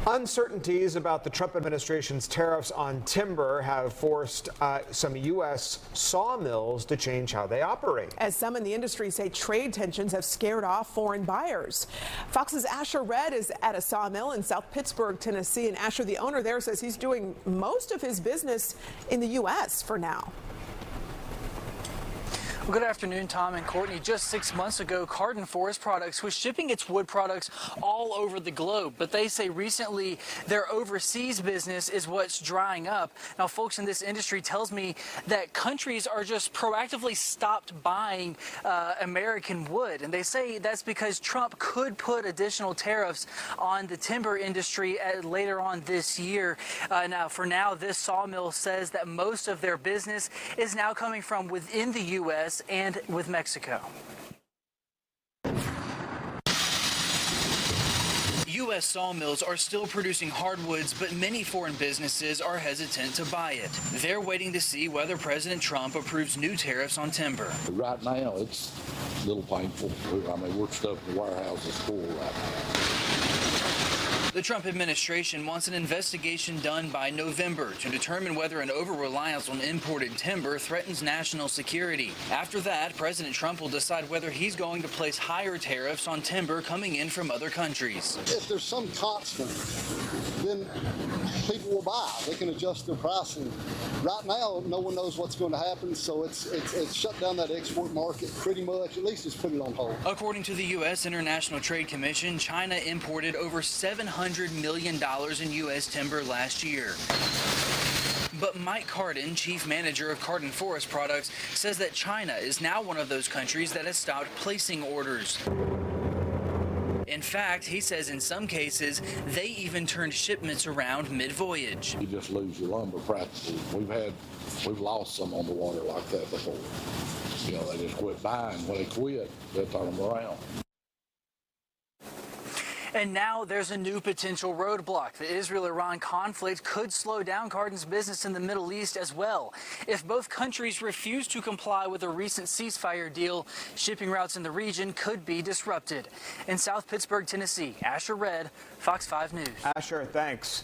Uncertainties about the Trump administration's tariffs on timber have forced some U.S. sawmills to change how they operate. As some in the industry say trade tensions have scared off foreign buyers. Fox's Asher Red is at a sawmill in South Pittsburgh, Tennessee. And Asher, the owner there, says he's doing most of his business in the U.S. for now. Well, good afternoon, Tom and Courtney. Just 6 months ago, Cardin Forest Products was shipping its wood products all over the globe. But they say recently their overseas business is what's drying up. Now, folks in this industry tells me that countries are just proactively stopped buying American wood. And they say that's because Trump could put additional tariffs on the timber industry later on this year. For now, this sawmill says that most of their business is now coming from within the U.S. and with Mexico. U.S. sawmills are still producing hardwoods, but many foreign businesses are hesitant to buy it. They're waiting to see whether President Trump approves new tariffs on timber. Right now, it's a little painful. I mean, we're stuck in the warehouses full right now. The Trump administration wants an investigation done by November to determine whether an over-reliance on imported timber threatens national security. After that, President Trump will decide whether he's going to place higher tariffs on timber coming in from other countries. If there's some constant, then people will buy. They can adjust their pricing. Right now, no one knows what's going to happen, so it's shut down that export market pretty much. At least it's put it on hold. According to the U.S. International Trade Commission, China imported over $700 million in U.S. timber last year. But Mike Cardin, chief manager of Cardin Forest Products, says that China is now one of those countries that has stopped placing orders. In fact, he says in some cases, they even turned shipments around mid-voyage. You just lose your lumber practically. We've lost some on the water like that before. You know, they just quit buying. When they quit, they'll turn them around. And now there's a new potential roadblock. The Israel-Iran conflict could slow down Cardin's business in the Middle East as well. If both countries refuse to comply with a recent ceasefire deal, shipping routes in the region could be disrupted. In South Pittsburgh, Tennessee, Asher Red, Fox 5 News. Asher, thanks.